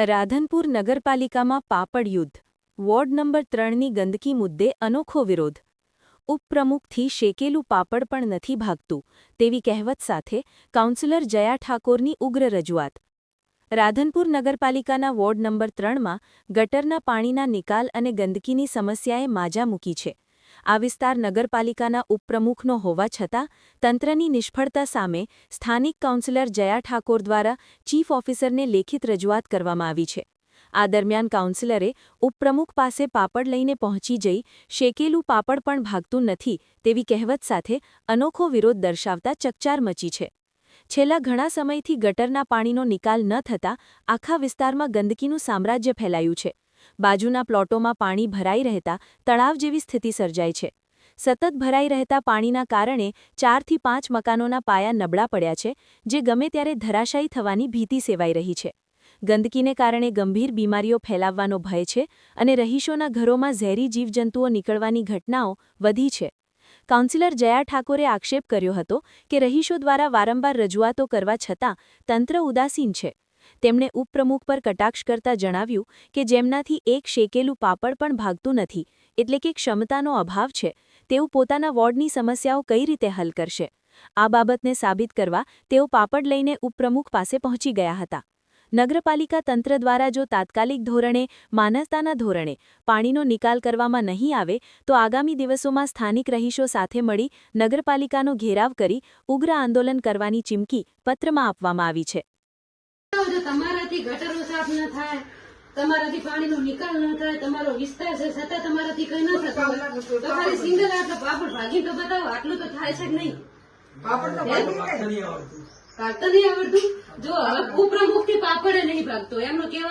રાધનપુર નગરપાલિકામાં પાપડ યુદ્ધ, ward number 3ની ગંદકી મુદ્દે અનોખો વિરોધ. ઉપપ્રમુખથી શેકેલું પાપડ પણ નથી ભાગતું તેવી કહેવત સાથે કાઉન્સિલર જયા ઠાકોરની ઉગ્ર રજૂઆત. રાધનપુર નગરપાલિકાના વોર્ડ નંબર 3માં ગટરના પાણીના નિકાલ અને ગંદકીની સમસ્યાએ માજા મૂકી છે. આ વિસ્તાર નગરપાલિકાના ઉપપ્રમુખનો હોવા છતાં તંત્રની નિષ્ફળતા સામે સ્થાનિક કાઉન્સિલર જયા ઠાકોર દ્વારા ચીફ ઓફિસરને લેખિત રજૂઆત કરવામાં આવી છે. આ દરમિયાન કાઉન્સિલરે ઉપપ્રમુખ પાસે પાપડ લઈને પહોંચી જઈ શેકેલું પાપડ પણ ભાગતું નથી તેવી કહેવત સાથે અનોખો વિરોધ દર્શાવતા ચકચાર મચી છે. છેલ્લા ઘણા સમયથી ગટરના પાણીનો નિકાલ ન થતાં આખા વિસ્તારમાં ગંદકીનું સામ્રાજ્ય ફેલાયું છે. બાજુના પ્લોટોમાં પાણી ભરાઈ રહેતા તળાવ જેવી સ્થિતિ સર્જાય છે. સતત ભરાઈ રહેતા પાણીના કારણે 4 થી 5 મકાનોના પાયા નબળા પડ્યા છે, જે ગમે ત્યારે ધરાશાયી થવાની ભીતિ સેવાઈ રહી છે. ગંદકીને કારણે ગંભીર બીમારીઓ ફેલાવવાનો ભય છે અને રહીશોના ઘરોમાં ઝેરી જીવજંતુઓ નીકળવાની ઘટનાઓ વધી છે. કાઉન્સિલર જયા ઠાકોરે આક્ષેપ કર્યો હતો કે રહીશો દ્વારા વારંવાર રજૂઆતો કરવા છતાં તંત્ર ઉદાસીન છે. તેમણે ઉપપ્રમુખ પર કટાક્ષ કરતા જણાવ્યું કે જેમનાથી એક શેકેલું પાપડ પણ ભાગતું નથી, એટલે કે ક્ષમતાનો અભાવ છે, તેઓ પોતાના વોર્ડની સમસ્યાઓ કઈ રીતે હલ કરશે. આ બાબતને સાબિત કરવા તેઓ પાપડ લઈને ઉપપ્રમુખ પાસે પહોંચી ગયા હતા. નગરપાલિકા તંત્ર દ્વારા જો તાત્કાલિક ધોરણે, માનવતાના ધોરણે પાણીનો નિકાલ કરવામાં નહીં આવે તો આગામી દિવસોમાં સ્થાનિક રહીશો સાથે મળી નગરપાલિકાનો ઘેરાવ કરી ઉગ્ર આંદોલન કરવાની ચીમકી પત્રમાં આપવામાં આવી છે. તમારાથી ગટરો સાફ ન થાય, તમારાથી પાણીનો નિકાલ ન થાય, તમારો વિસ્તાર છે છતાં તમારાથી કઈ ન થતું, તો ખાલી સિંગલ આટલો પાપડ ભાગી તો બતાવો. આટલું તો થાય છે કે નહીં? ભાગતા નહીં આવડતું. જો હવે ઉપપ્રમુખ થી પાપડ નહીં ભાગતો એમનો કેવા